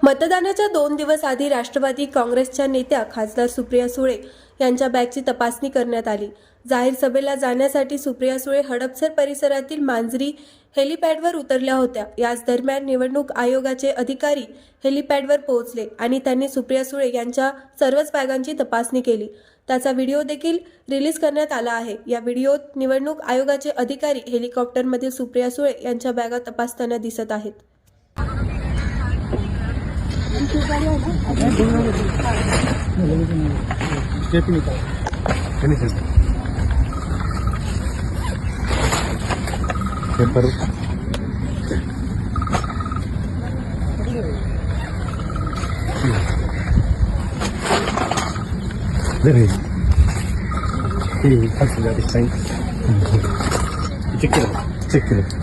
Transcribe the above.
मतदानाच्या 2 दिवस आधी राष्ट्रवादी काँग्रेसच्या नेत्या खासदार सुप्रिया सुळे यांच्या बॅगची तपासणी करण्यात आली। जाहीर सभेला जाण्यासाठी सुप्रिया सुळे हडपसर परिसरातील मांजरी हेलिपॅडवर उतरल्या होत्या। याच दरम्यान निवडणूक आयोगाचे अधिकारी हेलिपॅडवर पोहोचले आणि त्यांनी सुप्रिया सुळे यांच्या सर्वच बॅगांची तपासणी केली। त्याचा व्हिडिओ देखील रिलीज करण्यात आला आहे। या व्हिडिओत निवडणूक आयोगाचे अधिकारी हेलिकॉप्टरमधील सुप्रिया सुळे यांच्या बॅगा तपासताना दिसत आहेत। Check it out.